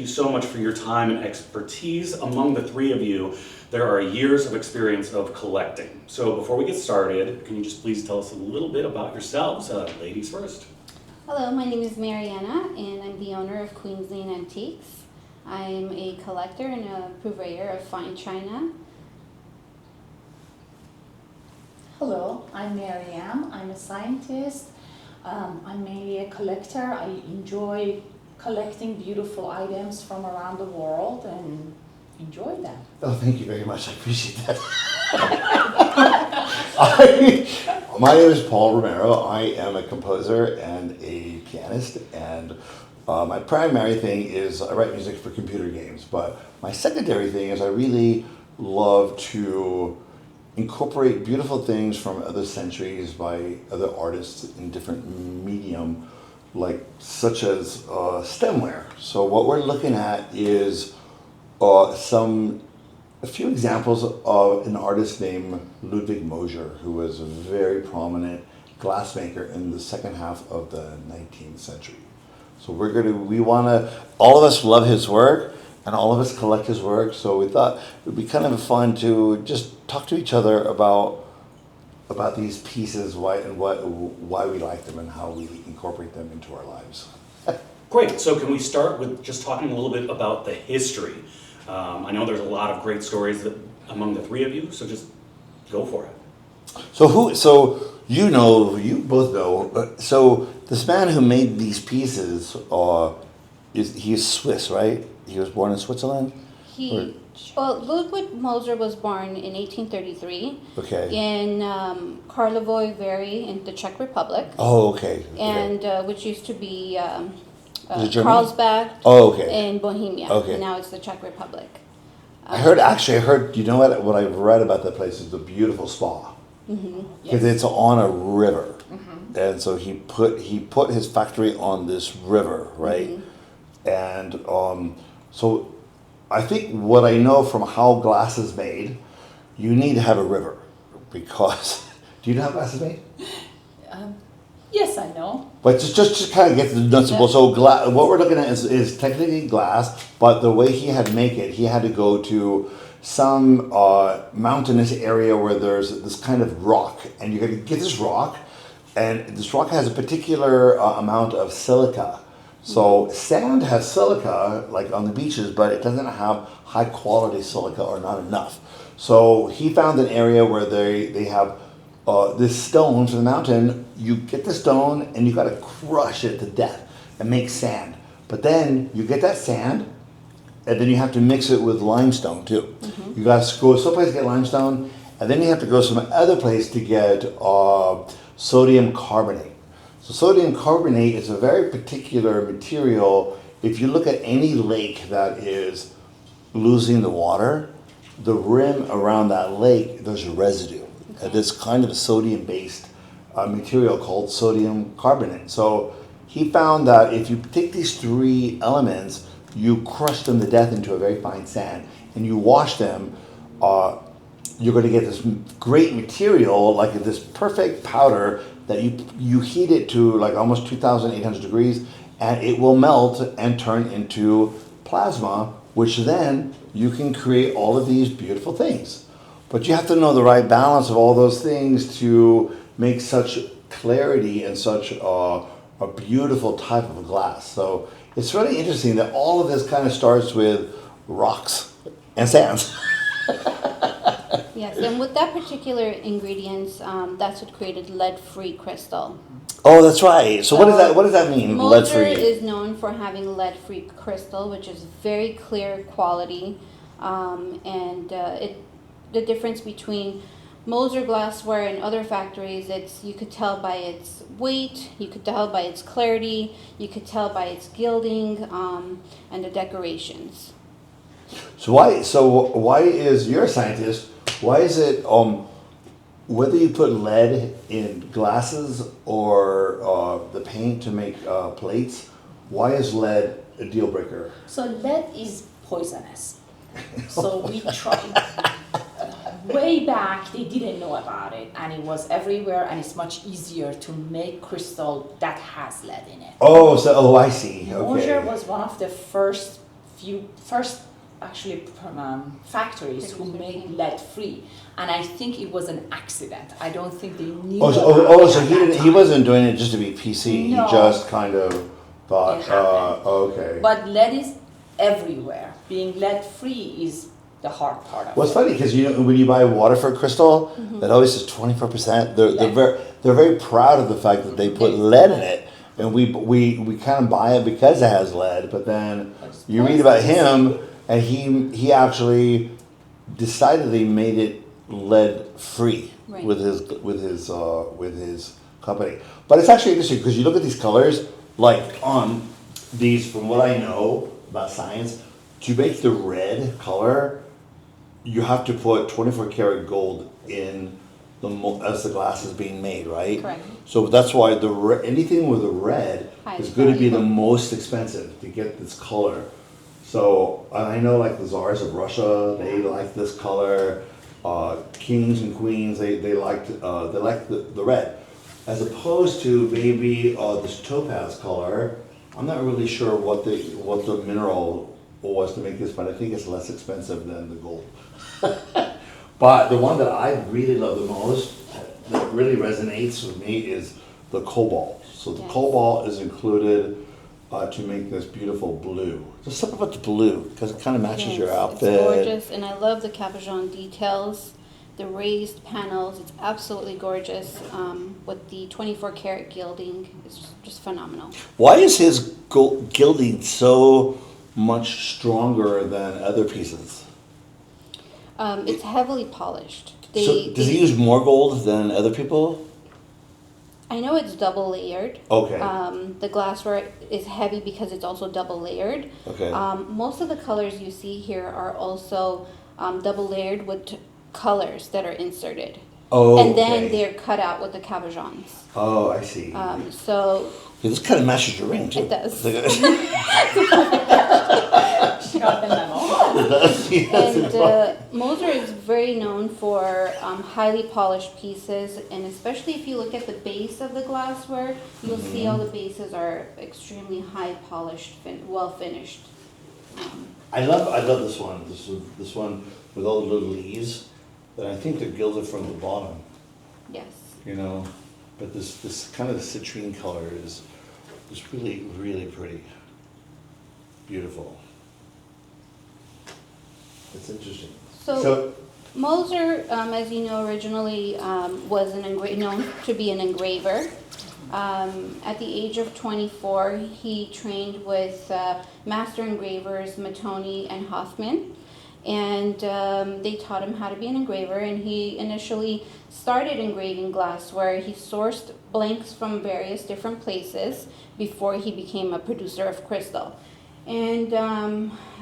you so much for your time and expertise. Among the three of you, there are years of experience of collecting. So before we get started, can you just please tell us a little bit about yourselves? Ladies first. Hello, my name is Mariana, and I'm the owner of Queensland Antiques. I'm a collector and a purveyor of fine china. Hello, I'm Mariam. I'm a scientist. I'm mainly a collector. I enjoy collecting beautiful items from around the world and enjoy them. Oh, thank you very much. I appreciate that. My name is Paul Romero. I am a composer and a pianist, and my primary thing is I write music for computer games, but my secondary thing is I really love to incorporate beautiful things from other centuries by other artists in different medium, such as stemware. So what we're looking at is a few examples of an artist named Ludwig Moser, who was a very prominent glassmaker in the second half of the 19th century. So all of us love his work, and all of us collect his work, so we thought it would be kind of fun to just talk to each other about these pieces, why we like them, and how we incorporate them into our lives. Great, so can we start with just talking a little bit about the history? I know there's a lot of great stories among the three of you, so just go for it. So you both know, so this man who made these pieces, he's Swiss, right? He was born in Switzerland? Ludwig Moser was born in 1833 Okay. in Karlovy Vary in the Czech Republic. Oh, okay. And which used to be Is it Germany? Carlsbad in Bohemia. Okay. And now it's the Czech Republic. I heard, you know what I've read about that place is the beautiful spa. Because it's on a river. And so he put his factory on this river, right? And so I think what I know from how glass is made, you need to have a river, because do you know how glass is made? Yes, I know. But just kind of get the nuts and bolts. So what we're looking at is technically glass, but the way he had to make it, he had to go to some mountainous area where there's this kind of rock, and you got to get this rock, and this rock has a particular amount of silica. So sand has silica, like on the beaches, but it doesn't have high quality silica, or not enough. So he found an area where they have this stone from the mountain. You get the stone and you got to crush it to death and make sand. But then you get that sand, and then you have to mix it with limestone too. You got to go someplace to get limestone, and then you have to go some other place to get sodium carbonate. So sodium carbonate is a very particular material. If you look at any lake that is losing the water, the rim around that lake, there's a residue. And it's kind of a sodium-based material called sodium carbonate. So he found that if you take these three elements, you crush them to death into a very fine sand, and you wash them, you're going to get this great material, like this perfect powder that you heat it to like almost 2,800 degrees, and it will melt and turn into plasma, which then you can create all of these beautiful things. But you have to know the right balance of all those things to make such clarity and such a beautiful type of glass. So it's really interesting that all of this kind of starts with rocks and sands. Yes, and with that particular ingredients, that's what created lead-free crystal. Oh, that's right. So what does that mean? Moser Lead-free is known for having lead-free crystal, which is very clear quality, and the difference between Moser glassware and other factories, you could tell by its weight, you could tell by its clarity, you could tell by its gilding, and the decorations. So why is, you're a scientist, why is it whether you put lead in glasses or the paint to make plates, why is lead a deal breaker? So lead is poisonous. So we tried. Way back, they didn't know about it, and it was everywhere, and it's much easier to make crystal that has lead in it. Oh, I see. Okay. Moser was one of the first few first actually factories who made lead free, and I think it was an accident. I don't think they knew. So he wasn't doing it just to be PC. No. He just kind of thought, It happened. okay. But lead is everywhere. Being lead free is the hard part of Well, it's it. funny because when you buy Waterford crystal, that always says 24%. They're very proud of the fact that they put lead in it, and we kind of buy it because it has lead. But then you read about him, and he actually decided he made it lead free Right. with his company. But it's actually interesting because you look at these colors, like on these, from what I know about science, to make the red color, you have to put 24 karat gold in as the glass is being made, right? Correct. So that's why anything with a red High is going to be the value. most expensive to get this color. So and I know like the czars of Russia, they like this color. Kings and queens, they liked the red, as opposed to maybe this topaz color. I'm not really sure what the mineral was to make this, but I think it's less expensive than the gold. But the one that I really love the most, that really resonates with me, is the cobalt. So the Yes. cobalt is included to make this beautiful blue. There's something about the blue because it kind of matches your Yes, outfit. It's gorgeous, and I love the cabochon details, the raised panels. It's absolutely gorgeous. With the 24 karat gilding, it's just phenomenal. Why is his gilding so much stronger than other pieces? It's heavily polished. So does he use more gold than other people? I know it's double layered. Okay. The glassware is heavy because it's also double layered. Okay. Most of the colors you see here are also double layered with colors that are inserted. Oh, And then okay. they're cut out with the cabochons. Oh, I see. So Yeah, this kind of matches your ring too. it does. She got the memo. And Moser is very known for highly polished pieces, and especially if you look at the base of the glassware, you'll see all the bases are extremely high polished, well finished. I love this one. This one with all the little leaves, that I think they're gilded from the bottom. Yes. You know, but this kind of the citrine color is really, really pretty. Beautiful. It's interesting. So Moser, as you know, originally was known to be an engraver. At the age of 24, he trained with master engravers Mattoni and Hoffman, and they taught him how to be an engraver. And he initially started engraving glassware. He sourced blanks from various different places before he became a producer of crystal. And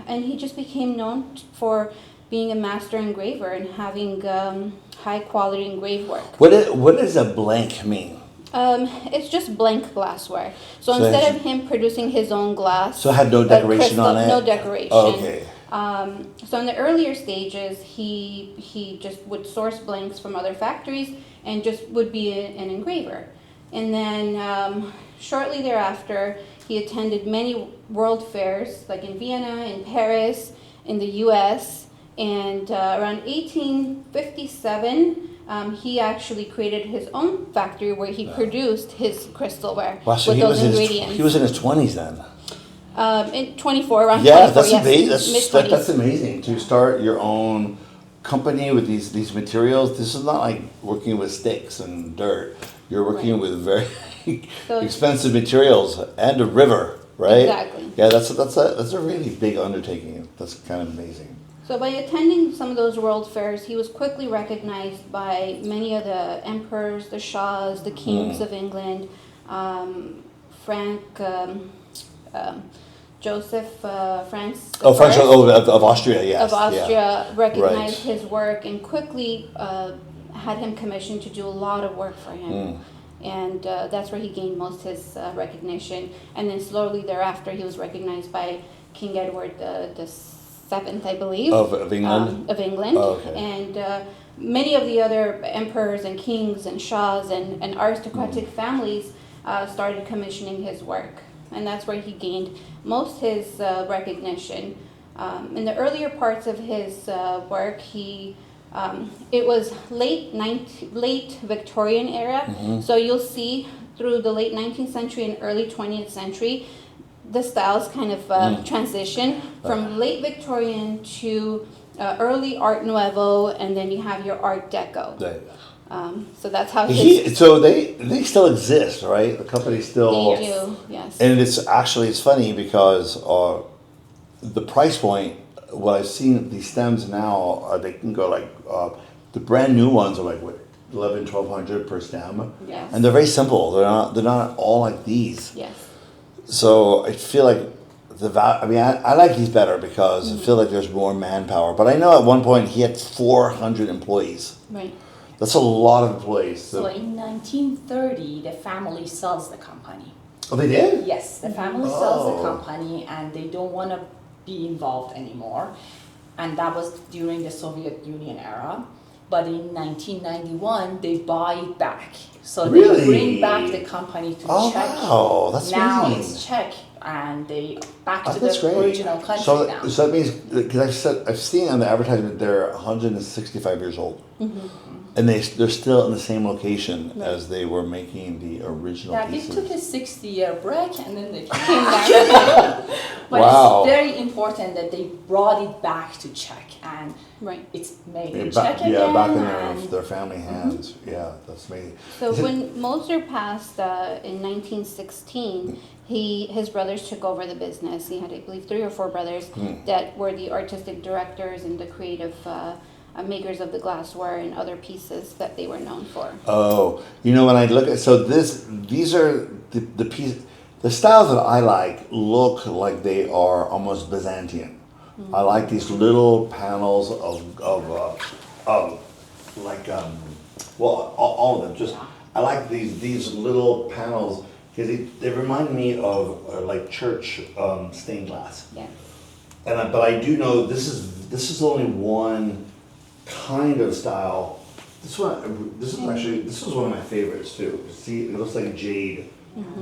he just became known for being a master engraver and having high quality engraved work. What does a blank mean? It's just blank glassware. So So instead it's- of him producing his own glass, So it had no decoration crystal, on it? no decoration. Oh, okay. So in the earlier stages, he just would source blanks from other factories and just would be an engraver. And then shortly thereafter, he attended many world fairs, like in Vienna, in Paris, in the U.S. And around 1857, he actually created his own factory where he produced his crystalware Wow, so with he those was ingredients. he was in his 20s then. In 24, around Yeah, 24, that's yes, amazing. mid-20s. That's amazing to start your own company with these materials. This is not like working with sticks and dirt. You're working Right. with very So- expensive materials and a river, right? Exactly. Yeah, that's a really big undertaking. That's kind of amazing. So by attending some of those world fairs, he was quickly recognized by many of the emperors, the shahs, the kings of England, Joseph, France. the Oh, French First of Austria, yes. of Austria recognized Right. his work and quickly had him commissioned to do a lot of work for him. And that's where he gained most of his recognition. And then slowly thereafter, he was recognized by King Edward the Seventh, I believe. Of England? Of England. Oh, okay. And many of the other emperors and kings and shahs and aristocratic families started commissioning his work. And that's where he gained most his recognition. In the earlier parts of his work, it was late Victorian era. So you'll see through the late 19th century and early 20th century, the styles kind of transition from late Victorian to early Art Nouveau, and then you have your Art Deco. So that's how So they still exist, right? The company still. They do, yes. And it's funny because the price point. What I've seen these stems now, they can go like the brand new ones are like what 1,100-1,200 per stem, Yes. and they're very simple. They're not all like these. Yes. So I feel like I like these better because I feel like there's more manpower. But I know at one point he had 400 employees. Right. That's a lot of employees. So in 1930, the family sells the company. Oh, they did? Yes, the family sells the company and they don't want to be involved anymore. And that was during the Soviet Union era. But in 1991, they buy it back. So Really? they bring back the company to Czech. Wow, that's now amazing. it's Czech, and they back Oh, to that's the great. original country So, now. so that means because I've seen on the advertisement they're 165 years old, and they're still in the same location as they were making the original Yeah, they pieces. took a 60-year break and then they came back. But Wow. it's very important that they brought it back to Czech, and Right. it's made in Yeah, Czech again. yeah, back in and their family hands. Yeah, that's amazing. So Is it- when Moser passed in 1916, his brothers took over the business. He had, I believe, 3 or 4 brothers that were the artistic directors and the creative makers of the glassware and other pieces that they were known for. Oh, when I look at these are the piece, the styles that I like look like they are almost Byzantine. I like these little panels of like all of them. Just I like these little panels because they remind me of like church stained glass. Yeah. But I do know this is only one kind of style. This was one of my favorites too. See, it looks like jade.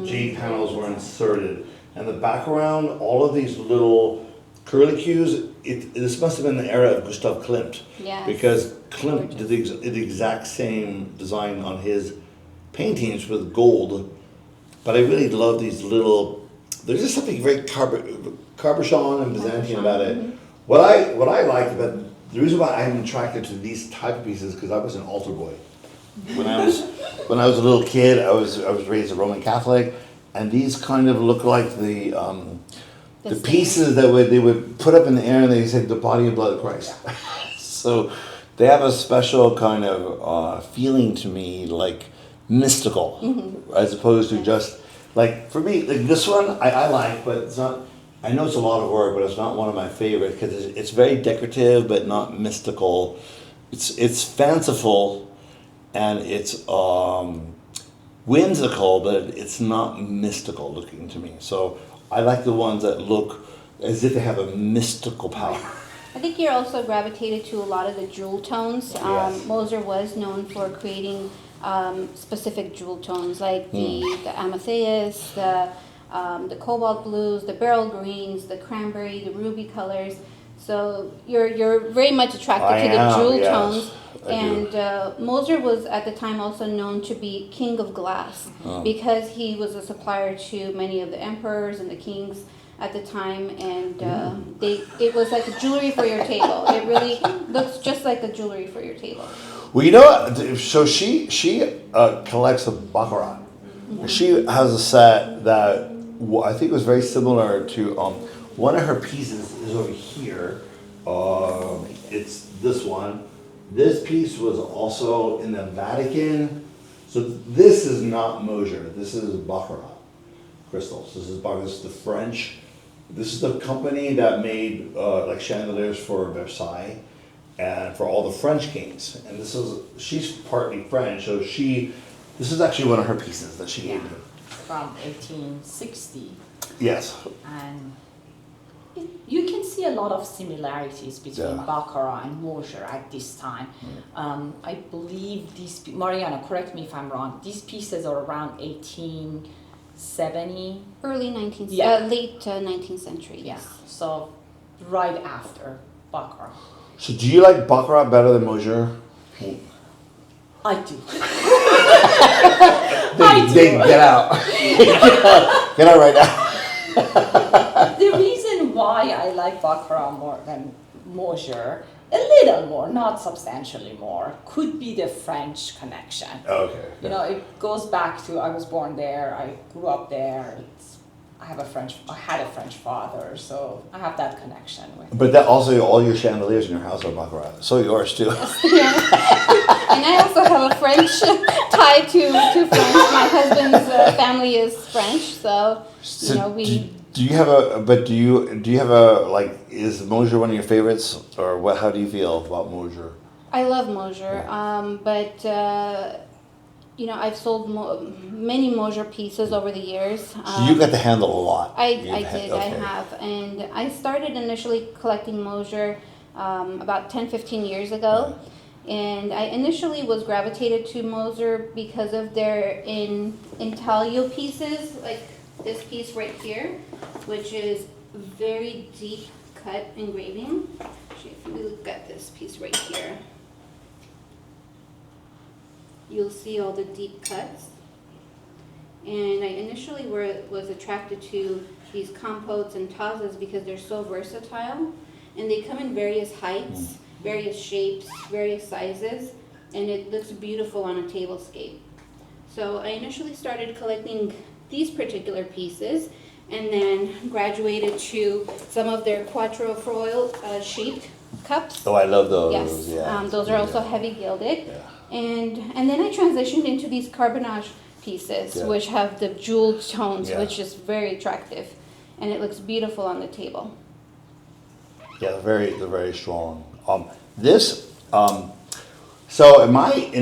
Jade panels were inserted, and the background, all of these little curlicues. This must have been the era of Gustav Klimt, Yes. because Klimt did the exact same design on his paintings with gold. But I really love these little. There's just something very cabochon and Byzantine about it. What I liked about the reason why I'm attracted to these type of pieces because I was an altar boy. When I was a little kid, I was raised a Roman Catholic, and these kind of look like the pieces that they would put up in the air, and they said the body and blood of Christ. So they have a special kind of feeling to me, like mystical, as opposed to just like for me, like this one I like, but it's not. I know it's a lot of work, but it's not one of my favorites because it's very decorative, but not mystical. It's fanciful, and it's whimsical, but it's not mystical looking to me. So I like the ones that look as if they have a mystical power. I think you're also gravitated to a lot of the jewel tones. Yes. Moser was known for creating specific jewel tones like the amethyst, the cobalt blues, the beryl greens, the cranberry, the ruby colors. So you're very much attracted to the jewel tones. And Moser was at the time also known to be king of glass because he was a supplier to many of the emperors and the kings at the time, and it was like a jewelry for your table. It really looks just like a jewelry for your table. Well, you know what? So she collects a baccarat. She has a set that I think was very similar to one of her pieces is over here. It's this one. This piece was also in the Vatican. So this is not Moser. This is baccarat crystals. This is the French. This is the company that made like chandeliers for Versailles and for all the French kings. And she's partly French, so this is actually one of her pieces that she gave me. From 1860. Yes. And you can see a lot of similarities between Baccarat and Moser at this time. I believe Mariana, correct me if I'm wrong, these pieces are around 1870. Late 19th century. Yeah, Yes. so right after Baccarat. So do you like Baccarat better than Moser? I do. Get out. Get out right now. The reason why I like Baccarat more than Moser, a little more, not substantially more, could be the French connection. Okay. You know, it goes back to I was born there, I grew up there. I had a French father, so I have that connection with. But that also, all your chandeliers in your house are Baccarat. So yours too. Yeah. And I also have a French tie to France. My husband's family is French, so you know we. Do you have a? But do you have a like? Is Moser one of your favorites, or what? How do you feel about Moser? I love Moser, but you know I've sold many Moser pieces over the years. So you got to handle a lot. I Okay. I have, and I started initially collecting Moser about 10-15 years ago. And I initially was gravitated to Moser because of their intaglio pieces, like this piece right here, which is very deep cut engraving. Actually, if you look at this piece right here, you'll see all the deep cuts. And I initially was attracted to these compotes and tazas because they're so versatile, and they come in various heights, various shapes, various sizes, and it looks beautiful on a tablescape. So I initially started collecting these particular pieces, and then graduated to some of their quatrefoil shaped cups. Oh, I love those. Yes, Yeah. those are also heavy gilded. Yeah. And then I transitioned into these carbonage pieces, Yeah. which have the jeweled tones, Yeah. which is very attractive, and it looks beautiful on the table. Yeah, they're very strong. So in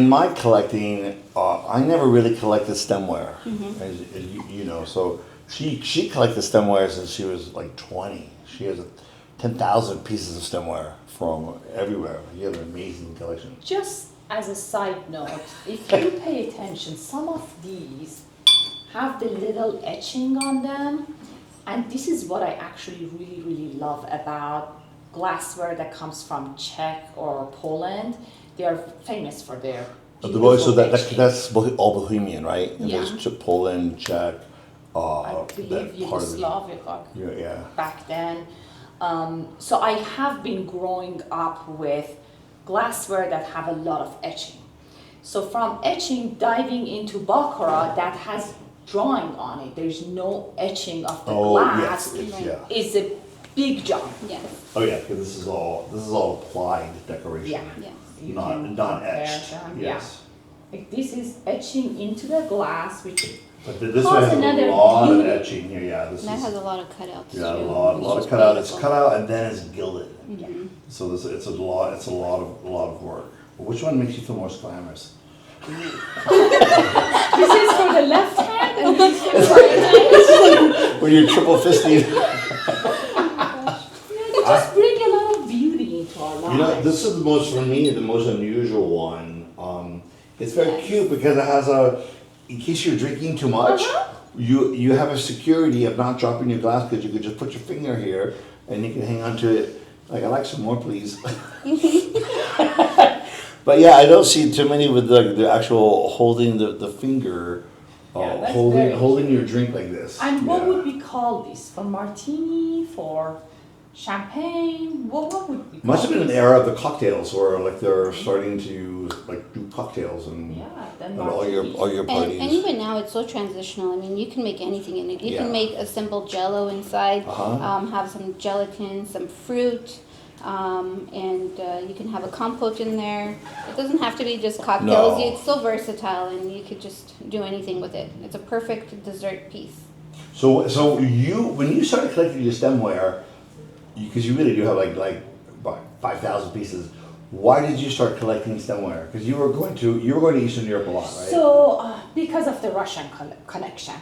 my collecting, I never really collected stemware, as you know. So she collected stemware since she was like 20. She has 10,000 pieces of stemware from everywhere. You have an amazing collection. Just as a side note, if you pay attention, some of these have the little etching on them, and this is what I actually really, really love about glassware that comes from Czech or Poland. They are famous for their beautiful So etching. that's all Bohemian, right? And Yeah. there's Poland, Czech, I that believe part of it. Yugoslavia Yeah. back then. So I have been growing up with glassware that have a lot of etching. So from etching, diving into Baccarat that has drawing on it, there's no etching of the Oh glass, yes, Right. yeah. is a big jump. Yes, Oh yeah, because this is all applied decoration. Yeah. yes. You Not can not compare etched. them, Yes. Like this is etching into the glass, which But this Cause one has a another lot of beauty. etching here. Yeah, this And that is has a lot of cutouts yeah, too. a lot which of is cutout. It's beautiful. cut out and then it's gilded. yeah. So it's a lot. It's a lot of work. But which one makes you feel most glamorous? This is for the left hand and this is for the right hand. When you're triple fisting. They just bring a lot of beauty into our lives. You know, this is for me, the most unusual one. It's very cute because it has in case you're drinking too much, you have a security of not dropping your glass because you could just put your finger here and you can hang on to it. Like, I'd like some more, please. But yeah, I don't see too many with the actual holding the finger, Yeah, that's very holding your drink like this. And what Yeah. would we call this? For martini? For champagne? What would we call Must have been an this? era of the cocktails where like they're starting to like do cocktails and Yeah, then and all your martini. parties. And even now it's so transitional. I mean, you can make anything in it. You Yeah. can make a simple jello inside, Uh-huh. have some gelatin, some fruit, and you can have a compote in there. It doesn't have to be just cocktails. No. It's so versatile, and you could just do anything with it. It's a perfect dessert piece. So when you started collecting your stemware, because you really do have like about 5,000 pieces. Why did you start collecting stemware? Because you were going to Eastern Europe a lot, right? So, because of the Russian connection,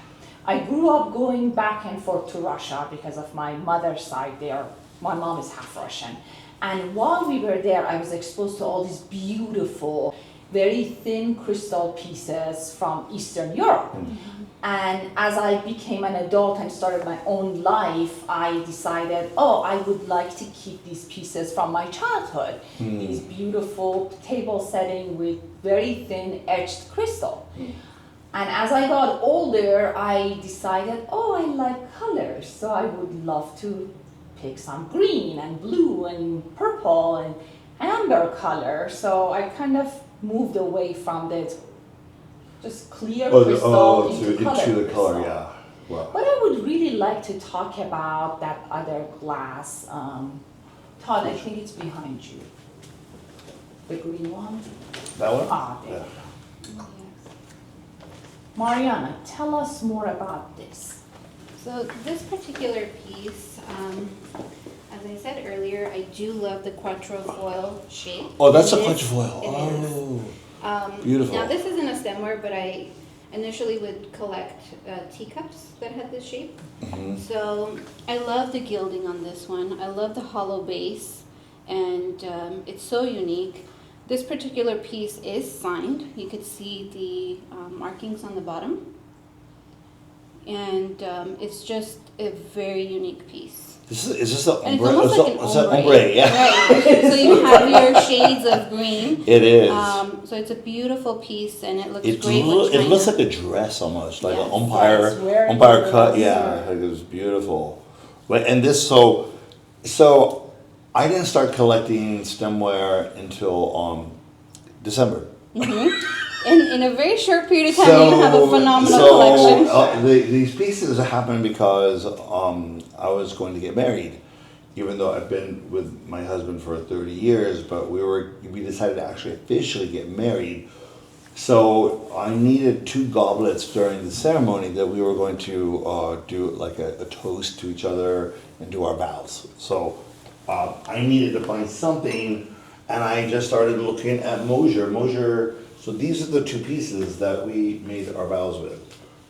I grew up going back and forth to Russia because of my mother's side there. My mom is half Russian. And while we were there, I was exposed to all these beautiful very thin crystal pieces from Eastern Europe. And as I became an adult and started my own life, I decided, oh, I would like to keep these pieces from my childhood. These beautiful table setting with very thin etched crystal. And as I got older, I decided, oh, I like colors, so I would love to pick some green and blue and purple and amber color. So I kind of moved away from the just clear crystal into the crystal. color, yeah. Wow. But I would really like to talk about that other glass. Todd, I think it's behind you. The green one. That one? Ah, there. Mariana, tell us more about this. So this particular piece, as I said earlier, I do love the quatrefoil shape. Oh, that's a This- quatrefoil. it is. Oh, beautiful. Now this isn't a stemware, but I initially would collect teacups that had this shape. So I love the gilding on this one. I love the hollow base, and it's so unique. This particular piece is signed. You could see the markings on the bottom, and it's just a very unique piece. Is this the And it's ombre? almost like an It's an ombre. ombre, yeah. Right. So you have your shades of green. It is. So it's a beautiful piece, and it looks It, great with it looks china. like a dress almost, like an Yes. umpire, Yes, wearing umpire the cut. dress, Yeah, like it was beautiful. But and this so I didn't start collecting stemware until December. In a very short period of time, you have a phenomenal collection. These pieces happened because I was going to get married, even though I've been with my husband for 30 years. But we decided to actually officially get married. So I needed 2 goblets during the ceremony that we were going to do like a toast to each other and do our vows. So I needed to find something, and I just started looking at Moser. So these are the 2 pieces that we made our vows with.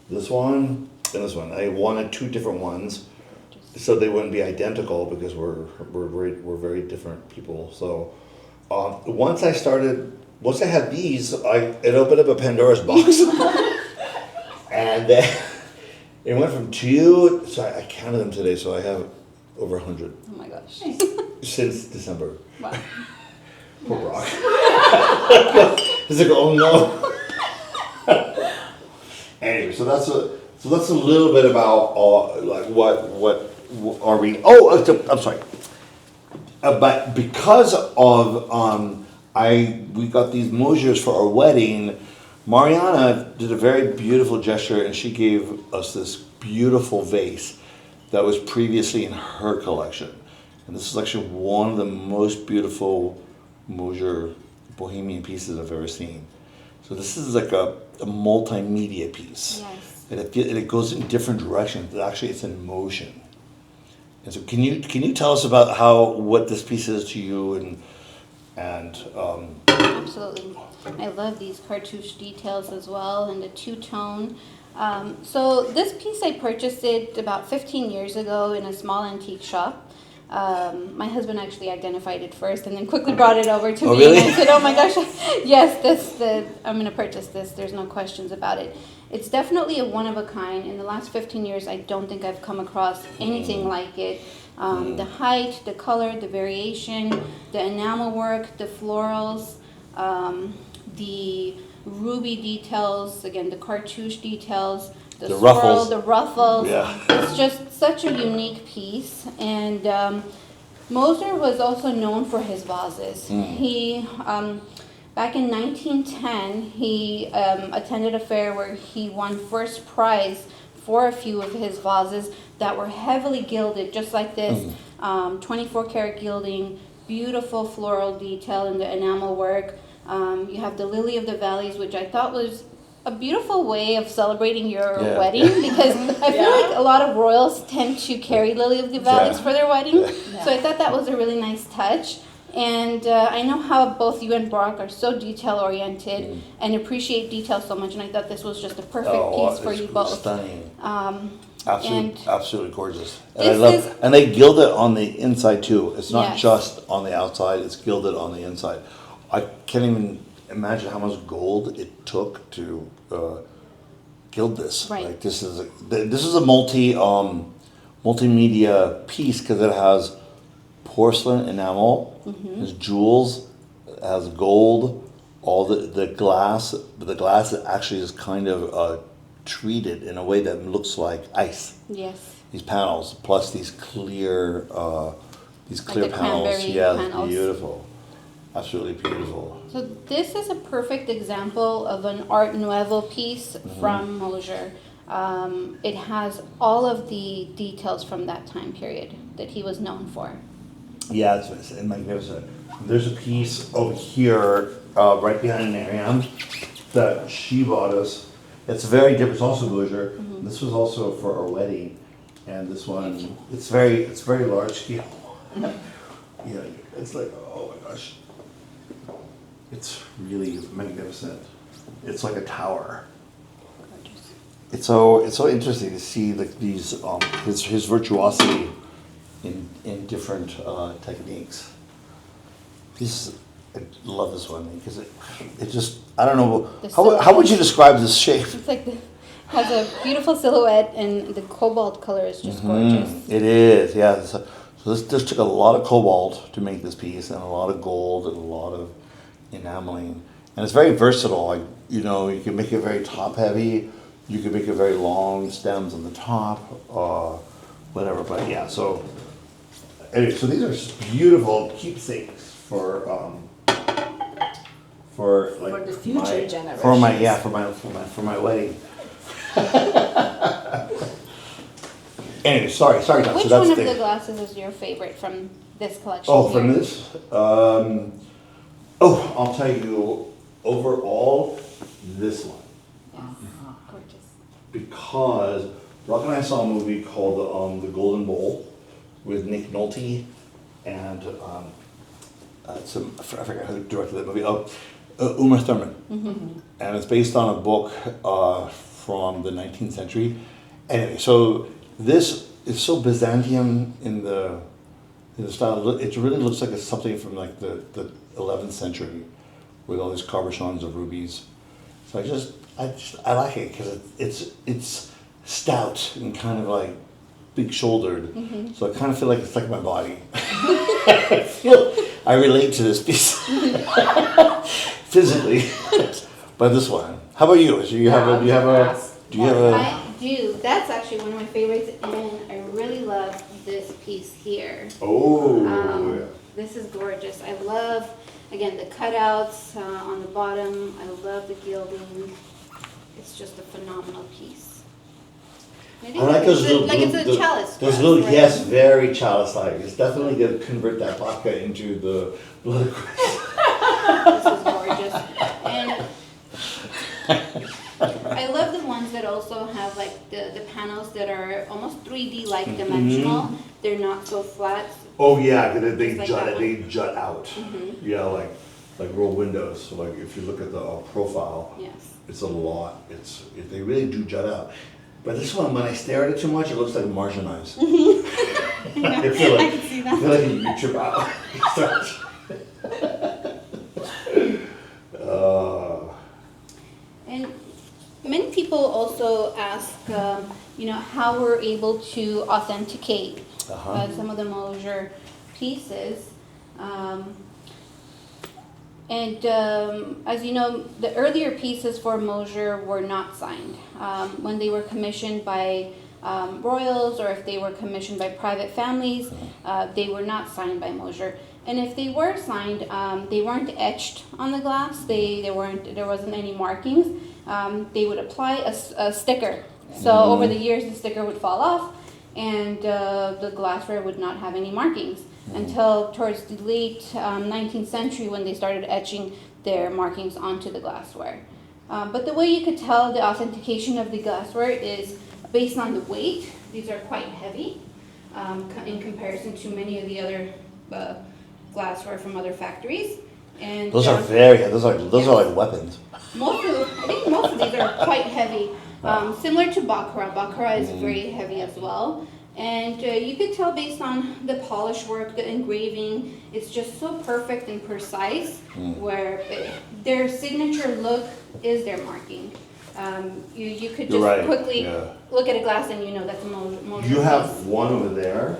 This one and this one. I wanted 2 different ones, so they wouldn't be identical because we're very different people. So once I had these, it opened up a Pandora's box, and then it went from 2. So I counted them today, so I have over 100 Oh my gosh. since December. Wow. Poor Brock. It's like, oh no. Anyway, so that's a little bit about like what are we? Oh, I'm sorry. But because of we got these Mosers for our wedding. Mariana did a very beautiful gesture, and she gave us this beautiful vase that was previously in her collection. And this is actually one of the most beautiful Moser bohemian pieces I've ever seen. So this is like a multimedia piece. Yes. And it goes in different directions. Actually, it's in motion. And so can you tell us about what this piece is to you and Absolutely. I love these cartouche details as well, and the two-tone. So this piece, I purchased it about 15 years ago in a small antique shop. My husband actually identified it first and then quickly brought it over to me. Really? And I said, oh my gosh, yes, I'm going to purchase this. There's no questions about it. It's definitely a one-of-a-kind. In the last 15 years, I don't think I've come across anything like it. The height, the color, the variation, the enamel work, the florals, the ruby details, again, the cartouche details, the swirl, ruffles. the ruffles. Yeah. It's just such a unique piece. And Moser was also known for his vases. He, back in 1910, he attended a fair where he won first prize for a few of his vases that were heavily gilded, just like this. 24 karat gilding, beautiful floral detail in the enamel work. You have the Lily of the Valleys, which I thought was a beautiful way of celebrating your wedding, because I feel like a lot of royals tend to carry Lily of the Valleys for their wedding. So I thought that was a really nice touch. And I know how both you and Brock are so detail oriented and appreciate detail so much, and I thought this was just a perfect piece for you both. Stunning. And Absolutely gorgeous. And this and they gild it on the inside too. It's not Yes. just on the outside, it's gilded on the inside. I can't even imagine how much gold it took to gild this. Right. Like this is a multimedia piece because it has porcelain enamel, has jewels, it has gold, all the glass. But the glass actually is kind of treated in a way that looks like ice. Yes. These panels, plus these clear the panels. cranberry Yeah, panels. beautiful, absolutely beautiful. So this is a perfect example of an Art Nouveau piece from Moser. It has all of the details from that time period that he was known for. Yeah, it's magnificent. There's a piece over here, right behind Miriam, that she bought us. It's very different. It's also Moser. This was also for our wedding, and this one, it's very large scale. Yeah, it's like, oh my gosh, it's really magnificent. It's like a tower. It's so interesting to see like these his virtuosity in different techniques. I love this one because it just, I don't know, how would you describe this shape? It's like has a beautiful silhouette, and the cobalt color is just gorgeous. It is, yeah. So this took a lot of cobalt to make this piece, and a lot of gold, and a lot of enameling, and it's very versatile. Like, you know, you can make it very top heavy, you can make it very long stems on the top, whatever. But yeah, so anyway, so these are beautiful keepsakes for like the future generations. For my wedding. Anyway, sorry, Tom. Which So that's one of the glasses is your favorite from this collection? Oh, here? from this? I'll tell you, overall, this one. Yes. Gorgeous. Because Rock and I saw a movie called The Golden Bowl with Nick Nolte and I forget who directed that movie. Uma Thurman. And it's based on a book from the 19th century. Anyway, so this is so Byzantium in the style. It really looks like it's something from like the 11th century with all these cabochons of rubies. So I like it because it's stout and kind of like big shouldered. So I kind of feel like it's like my body. I relate to this piece physically. But this one. How about you? Do you have a? I do. That's actually one of my favorites, and I really love this piece here. Oh. This is gorgeous. I love, again, the cutouts on the bottom. I love the gilding. It's just a phenomenal piece. I like those little, it's a chalice. Those glass, little, right? yes, very chalice-like. It's definitely going to convert that vodka into the blood. This is gorgeous. And I love the ones that also have like the panels that are almost 3D-like dimensional. They're not so flat. Oh yeah, they Like jut. that one. They jut out. Yeah, like roll windows. So like if you look at the profile, Yes. it's a lot. They really do jut out. But this one, when I stare at it too much, it looks like Martian eyes. I feel like, I can see that. I feel like you trip out. And many people also ask, how we're able to authenticate some of the Moser pieces. As you know, the earlier pieces for Moser were not signed. When they were commissioned by royals, or if they were commissioned by private families, they were not signed by Moser. And if they were signed, they weren't etched on the glass. There wasn't any markings. They would apply a sticker. So over the years, the sticker would fall off, and the glassware would not have any markings until towards the late 19th century, when they started etching their markings onto the glassware. But the way you could tell the authentication of the glassware is based on the weight. These are quite heavy in comparison to many of the other glassware from other factories. And those are very heavy. Those are like weapons. I think most of these are quite heavy. Similar to Baccarat. Baccarat is very heavy as well. And you could tell based on the polish work, the engraving, it's just so perfect and precise, where their signature look is their marking. You could You're just right, quickly yeah. look at a glass and you know that's a Moser You piece. have one over there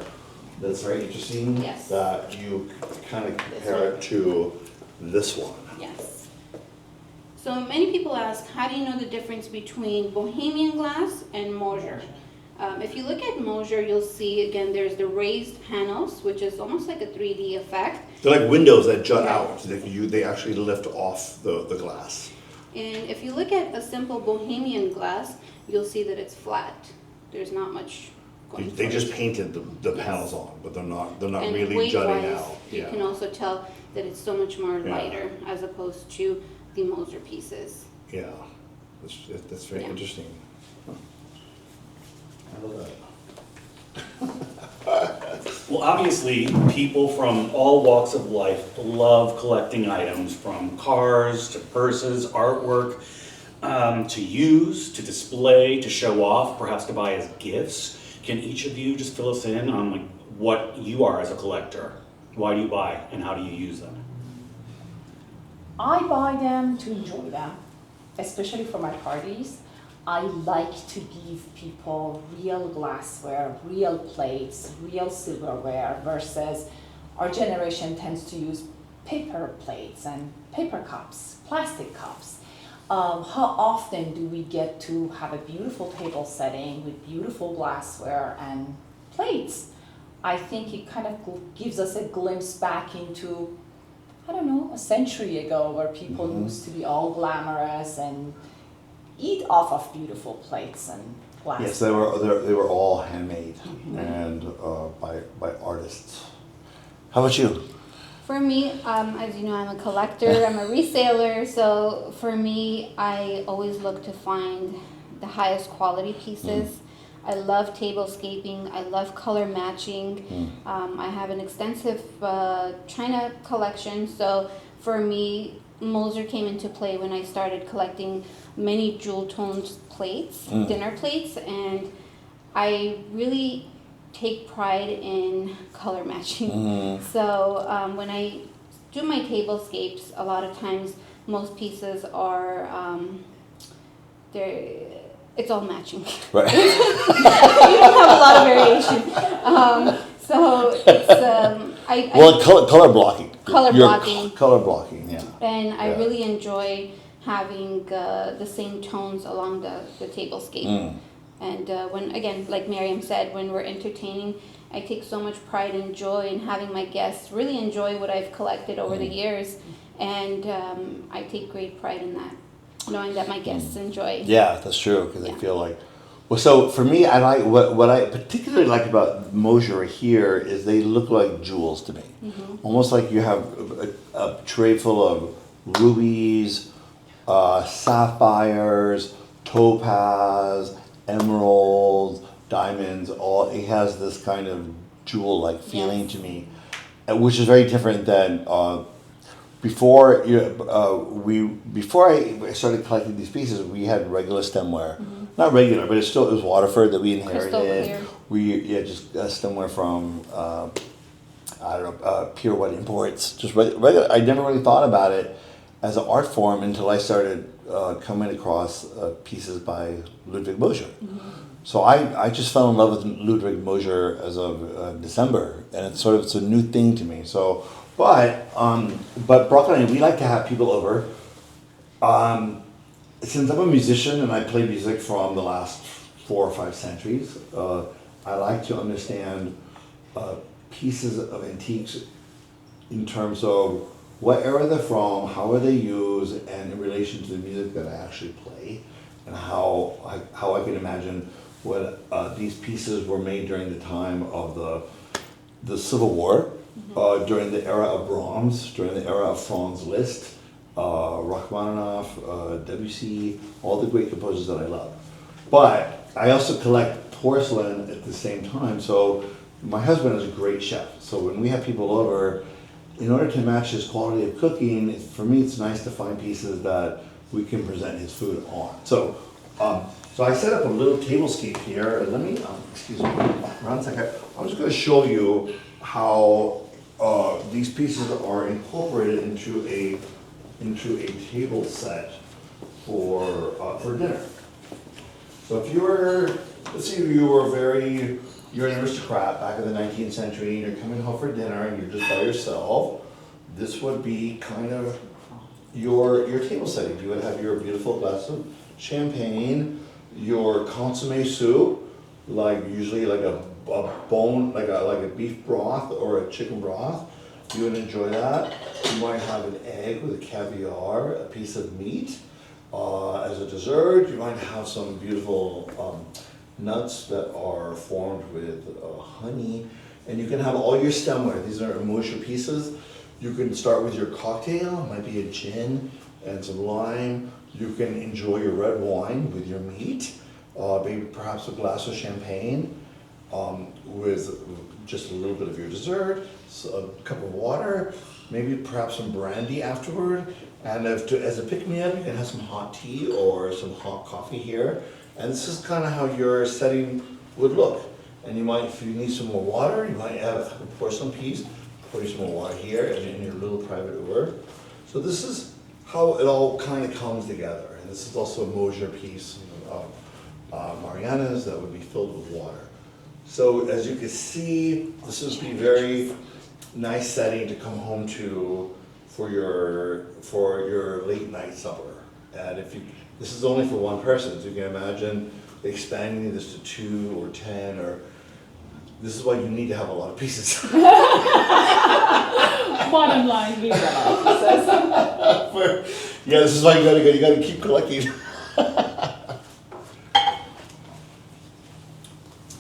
that's very interesting. Yes. That you kind of This compare one? it to this one. Yes. So many people ask, how do you know the difference between Bohemian glass and Moser? If you look at Moser, you'll see, again, there's the raised panels, which is almost like a 3D effect. They're like windows that jut Yeah. out. They actually lift off the glass. And if you look at a simple Bohemian glass, you'll see that it's flat. There's not much going They for just it. painted the panels on, but they're not And really jutting weight-wise, out. you can also tell that it's so much more Yeah. lighter as opposed to the Moser pieces. Yeah, that's very Yeah. interesting. Huh. I love that. Well, obviously, people from all walks of life love collecting items, from cars to purses, artwork, to use, to display, to show off, perhaps to buy as gifts. Can each of you just fill us in on like what you are as a collector? Why do you buy and how do you use them? I buy them to enjoy them, especially for my parties. I like to give people real glassware, real plates, real silverware versus our generation tends to use paper plates and paper cups, plastic cups. How often do we get to have a beautiful table setting with beautiful glassware and plates? I think it kind of gives us a glimpse back into, I don't know, a century ago where people used to be all glamorous and eat off of beautiful plates and glass. Yes, they were all handmade and by artists. How about you? For me, as you know, I'm a collector, I'm a reseller, so for me, I always look to find the highest quality pieces. I love tablescaping, I love color matching. I have an extensive China collection, so for me, Moser came into play when I started collecting many jewel toned plates, dinner plates, and I really take pride in color matching. So when I do my tablescapes, a lot of times most pieces are it's all matching. Right. You don't have a lot of variation. So it's Well, color blocking. Color You're blocking. Color blocking, yeah. and I Yeah. really enjoy having the same tones along the tablescape. And when, again, like Miriam said, when we're entertaining, I take so much pride and joy in having my guests really enjoy what I've collected over the years. And I take great pride in that, knowing that my guests enjoy. Yeah, that's true, because I Yeah. feel like, well, so for me, I like, what I particularly like about Moser here is they look like jewels to me. Almost like you have a tray full of rubies, sapphires, topaz, emeralds, diamonds, it has this kind of jewel-like feeling Yes. to me, which is very different than before before I started collecting these pieces. We had regular stemware, not regular, but it was Waterford that we inherited. Crystal clear. Just stemware from I don't know, Pure White Imports, just regular. I never really thought about it as an art form until I started coming across pieces by Ludwig Moser. So I just fell in love with Ludwig Moser as of December, and it's a new thing to me. So, but Brock and I, we like to have people over. Since I'm a musician and I play music from the last 4 or 5 centuries, I like to understand pieces of antiques in terms of what era they're from, how are they used, and in relation to the music that I actually play, and how I can imagine what these pieces were made during the time of the Civil War, during the era of Brahms, during the era of Franz Liszt, Rachmaninoff, Debussy, all the great composers that I love. But I also collect porcelain at the same time. So my husband is a great chef. So when we have people over, in order to match his quality of cooking, for me it's nice to find pieces that we can present his food on. So So I set up a little tablescape here. Let me, excuse me, one second. I'm just going to show you how these pieces are incorporated into a table set for dinner. So if let's say you're an aristocrat back in the 19th century, and you're coming home for dinner, and you're just by yourself, this would be kind of your table setting. You would have your beautiful glass of champagne, your consommé soup, usually like a bone, like a beef broth or a chicken broth. You would enjoy that. You might have an egg with a caviar, a piece of meat. As a dessert, you might have some beautiful nuts that are formed with honey. And you can have all your stemware. These are Moser pieces. You can start with your cocktail. It might be a gin and some lime. You can enjoy your red wine with your meat. Maybe perhaps a glass of champagne with just a little bit of your dessert, so a cup of water, maybe perhaps some brandy afterward. And as a pick-me-up, you can have some hot tea or some hot coffee here. And this is kind of how your setting would look. And you might, if you need some more water, you might add a porcelain piece, pour some more water here in your little private oeuvre. So this is how it all kind of comes together. And this is also a Moser piece of Mariana's that would be filled with water. So as you can see, this is a very nice setting to come home to for your late night supper. And this is only for one person, so you can imagine expanding this to 2 or 10, or this is why you need to have a lot of pieces. Bottom line, we run out of pieces. Yeah, this is why you gotta keep collecting.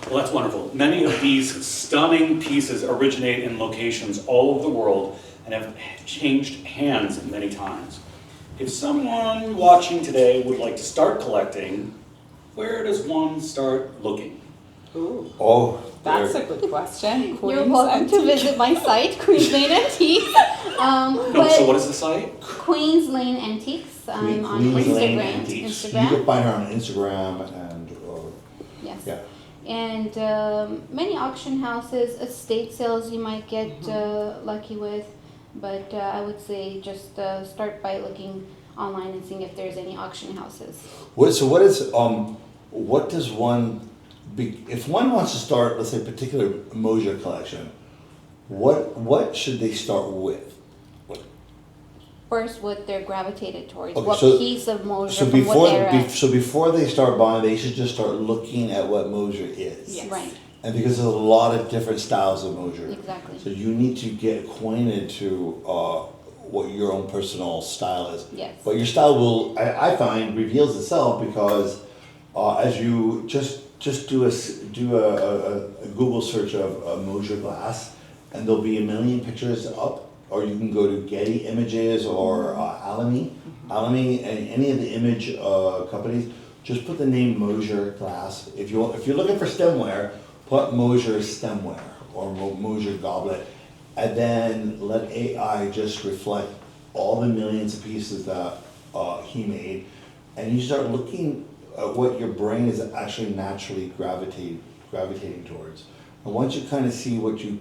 Well, that's wonderful. Many of these stunning pieces originate in locations all over the world and have changed hands many times. If someone watching today would like to start collecting, where does one start looking? Ooh, Oh, that's a good question. You're Queen's welcome to Antique. visit my site, Queens Lane Antiques. No, so what is the site? Queens Lane Antiques. I'm on Queens Lane Instagram. Antiques. You Instagram. can find her on Instagram and Yes. yeah. And many auction houses, estate sales you might get lucky with, but I would say just start by looking online and seeing if there's any auction houses. What does one if one wants to start, let's say, a particular Moser collection, what should they start with? First, what they're gravitated towards, Okay, what so- piece of Moser So from what era. before they start buying, they should just start looking at what Moser is. Yes. Right, And because there's a lot of different styles of Moser. exactly. So you need to get acquainted to what your own personal style is. Yes. But your style will, I find, reveals itself because as you just do a Google search of Moser glass, and there'll be a million pictures up. Or you can go to Getty Images or Alamy, and any of the image companies. Just put the name Moser glass. If you're looking for stemware, put Moser stemware or Moser goblet, and then let AI just reflect all the millions of pieces that he made, and you start looking at what your brain is actually naturally gravitating towards. And once you kind of see what you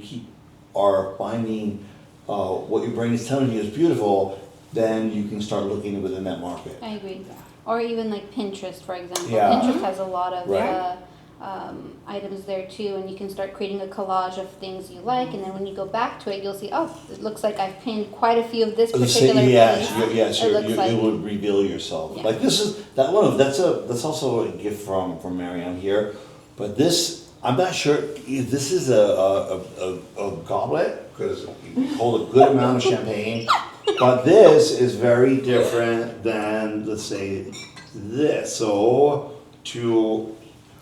are finding. What your brain is telling you is beautiful, then you can start looking within that market. I agree. Or even like Pinterest, for example. Yeah. Pinterest has a lot of Right. items there too, and you can start creating a collage of things you like, and then when you go back to it, you'll see, oh, it looks like I've pinned quite a few of this particular Yes, piece. yes, It looks like- it will reveal yourself. Yeah. Like this is that's also a gift from Marianne here, but this. I'm not sure if this is a goblet, because you hold a good amount of champagne, but this is very different than, let's say, this. So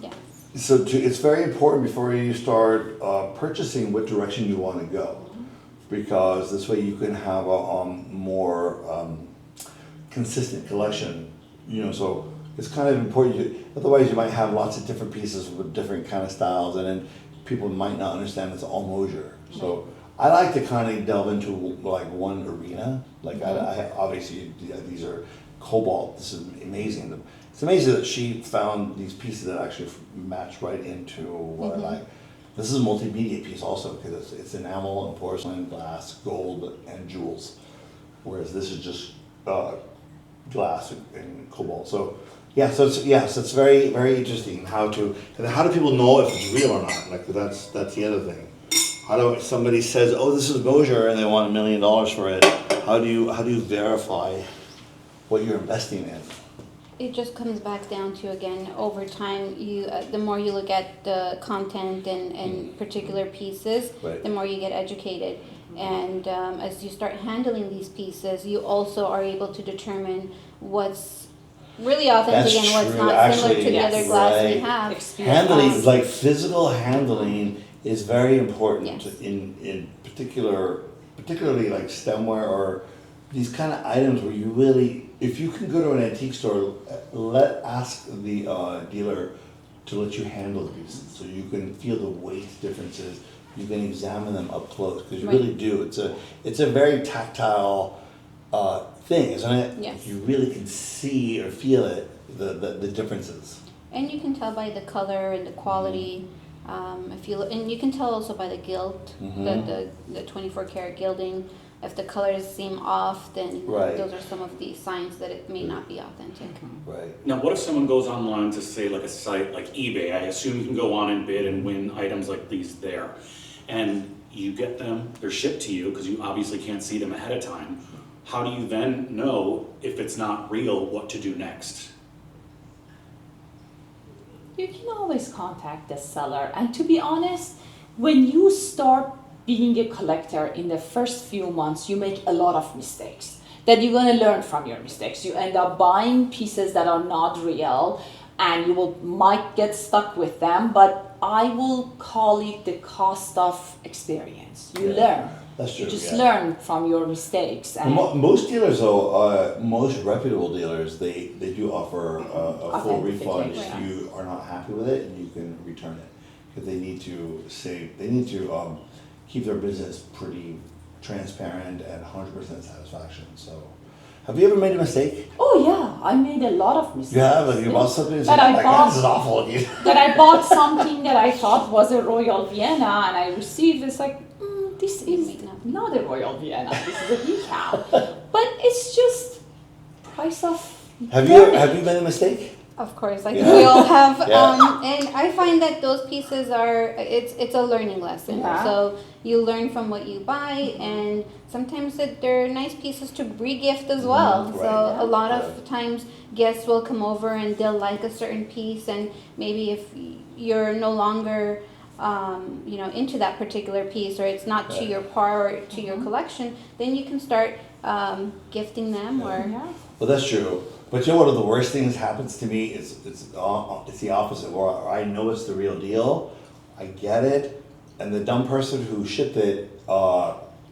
Yeah. it's very important before you start purchasing what direction you want to go, because this way you can have a more consistent collection. So it's kind of important. Otherwise, you might have lots of different pieces with different kind of styles, and then people might not understand it's all Moser. So I like to kind of delve into like one arena. Like I obviously these are cobalt. This is amazing. It's amazing that she found these pieces that actually match right into what I like. This is a multimedia piece also because it's enamel and porcelain, glass, gold, and jewels, whereas this is just glass and cobalt. So yeah, so it's very very interesting how do people know if it's real or not? Like that's the other thing. How do if somebody says, oh, this is Moser and they want $1 million for it? How do you verify what you're investing in? It just comes back down to, again, over time, the more you look at the content and particular pieces, Right. the more you get educated. And as you start handling these pieces, you also are able to determine what's really authentic That's and what's true, not, actually, similar to the yes. other glass we right. have. Handling, Um, like physical handling, is very important Yes. in particularly like stemware or these kind of items where you really, if you can go to an antique store, ask the dealer to let you handle the pieces so you can feel the weight differences. You can examine them up close because you Right. really do. It's a very tactile thing, isn't it? Yes. You really can see or feel it, the differences. And you can tell by the color and the quality. If you and you can tell also by the gilt, the 24 karat gilding. If the colors seem off, then Right. those are some of the signs that it may not be authentic. Right. Now, what if someone goes online to say like a site like eBay? I assume you can go on and bid and win items like these there. And you get them, they're shipped to you because you obviously can't see them ahead of time. How do you then know if it's not real, what to do next? You can always contact the seller. And to be honest, when you start being a collector in the first few months, you make a lot of mistakes that you're going to learn from your mistakes. You end up buying pieces that are not real and you might get stuck with them, but I will call it the cost of experience. You Yeah, learn. that's true, You just yeah. learn from your mistakes. And Most dealers, though, most reputable dealers, they do offer a full refund if Authentication. you are not happy with it, and you can return it because they need to keep their business pretty transparent and 100% satisfaction. So, have you ever made a mistake? oh yeah, I made a lot of mistakes. You have, like you bought something and said, That I "Oh my bought- God, this is awful." And you- That I bought something that I thought was a Royal Vienna, and I received this like, this is It may not be. not a Royal Vienna. This is a decal. But it's just price of. Have you made a mistake? Of course, I Yeah. think we all have, Yeah. and I find that those pieces are it's a learning lesson. Yeah. So you learn from what you buy, and sometimes they're nice pieces to re-gift as well. Mhm, So right. a lot Yeah. of times guests will come over and they'll like a certain piece, and maybe if you're no longer into that particular piece, or it's not to Right. your par or to your collection, then you can start gifting them or. Yeah. Well, that's true. But you know, one of the worst things happens to me is it's the opposite. Where I know it's the real deal, I get it, and the dumb person who shipped it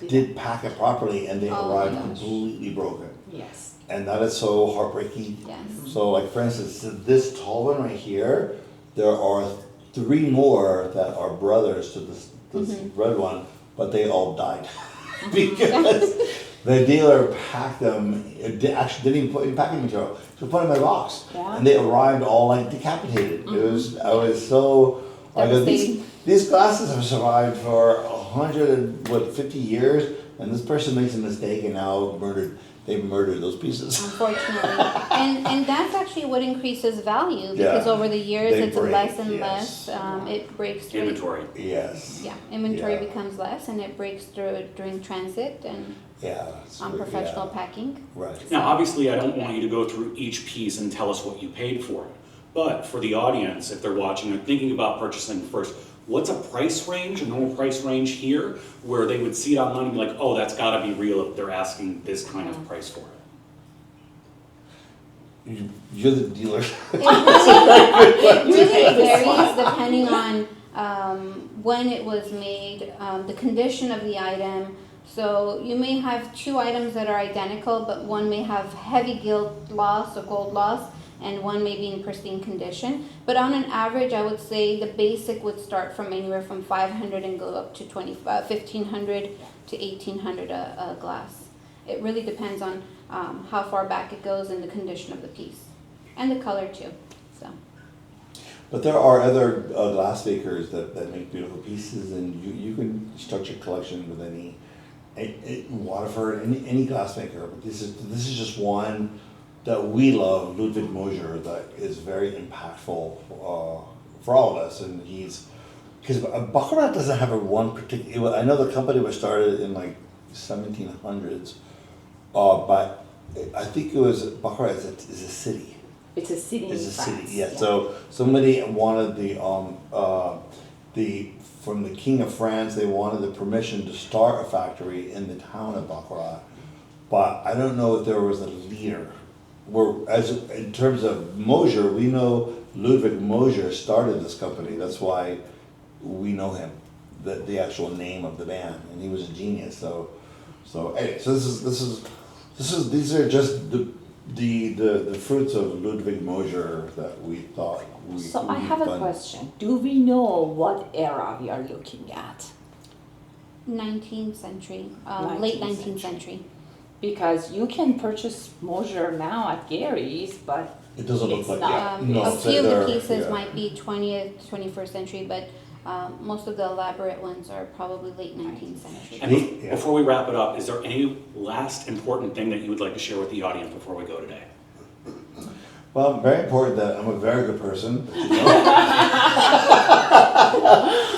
did pack it properly, and they Oh my arrived gosh. completely broken, Yes. and that is so heartbreaking. Yes. So, like for instance, this tall one right here, there are 3 more that are brothers to this red one, but they all died because. The dealer packed them, actually didn't even put in packing material, just put them in a box. Yeah. And they arrived all like decapitated. I was so, I go, Devastating. these glasses have survived for 150 years, and this person makes a mistake and now they've murdered those pieces. Unfortunately, and that's actually what increases value because Yeah. over the years They it's break, less and yes. less. It breaks through. Inventory. Yes. Yeah, inventory Yeah. becomes less, and it breaks through during transit and Yeah. on professional yeah. packing. Right. Now, obviously, I don't want you to go through each piece and tell us what you paid for it. But for the audience, if they're watching or thinking about purchasing first, what's a price range, a normal price range here, where they would see it online and be like, oh, that's gotta be real if they're asking this kind of price for it? You're the dealer. It really varies depending on when it was made, the condition of the item. So you may have 2 items that are identical, but one may have heavy gilt loss or gold loss, and one may be in pristine condition. But on an average, I would say the basic would start from anywhere from 500 and go up to 1,500 to 1,800 a glass. It really depends on how far back it goes and the condition of the piece. and the color too. So But there are other glass makers that make beautiful pieces, and you can start your collection with any Waterford, any glass maker. But this is just one that we love, Ludwig Moser, that is very impactful for all of us, and he's because Baccarat doesn't have a one particular. I know the company was started in like 1700s, but I think it was Baccarat is a city. It's a city in France. City, yeah. So somebody wanted from the King of France, they wanted the permission to start a factory in the town of Baccarat, but I don't know if there was a leader. In terms of Moser, we know Ludwig Moser started this company. That's why we know him, the actual name of the band, and he was a genius. So anyway, so these are just the fruits of Ludwig Moser that we thought we. So I have a question. Do we know what era we are looking at? 19th century, 19th late 19th century. Because you can purchase Moser now at Gary's, but It doesn't look it's like not. No, A few of the they're- pieces yeah. might be 20th, 21st century, but most of the elaborate ones are probably late 19th century. And Yeah. before we wrap it up, is there any last important thing that you would like to share with the audience before we go today? Well, very important that I'm a very good person. That you know.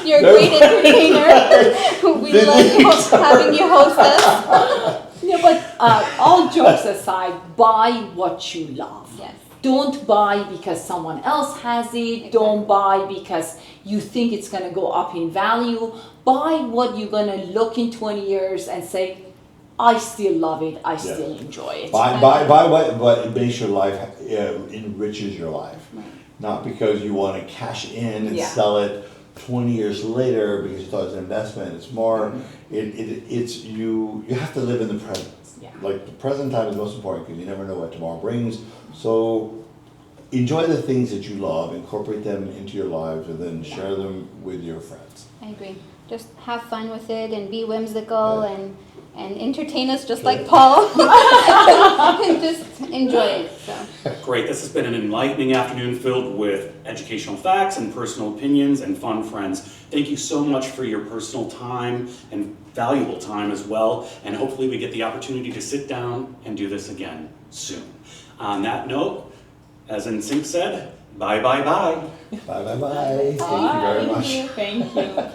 You're a great entertainer. We love having you host us. Yeah, but all jokes aside, buy what you love. Yes. Don't buy because someone else has it. Don't buy because you think it's going to go up in value. Buy what you're going to look in 20 years and say, I still love it. I still enjoy it. Buy what makes your life, enriches your life. Right. Not because you want to cash in and Yeah. sell it 20 years later because you thought it was an investment. It's more, it's you have to live in the present. Yeah. Like the present time is most important because you never know what tomorrow brings. So enjoy the things that you love, incorporate them into your lives, and then share them with your friends. I agree. Just have fun with it and be whimsical Yeah. and entertain us just like Paul. And just enjoy it. So. Great, this has been an enlightening afternoon filled with educational facts and personal opinions and fun friends. Thank you so much for your personal time and valuable time as well, and hopefully we get the opportunity to sit down and do this again soon. On that note, as NSYNC said, bye bye bye. Bye bye bye. Thank you very much. Thank you.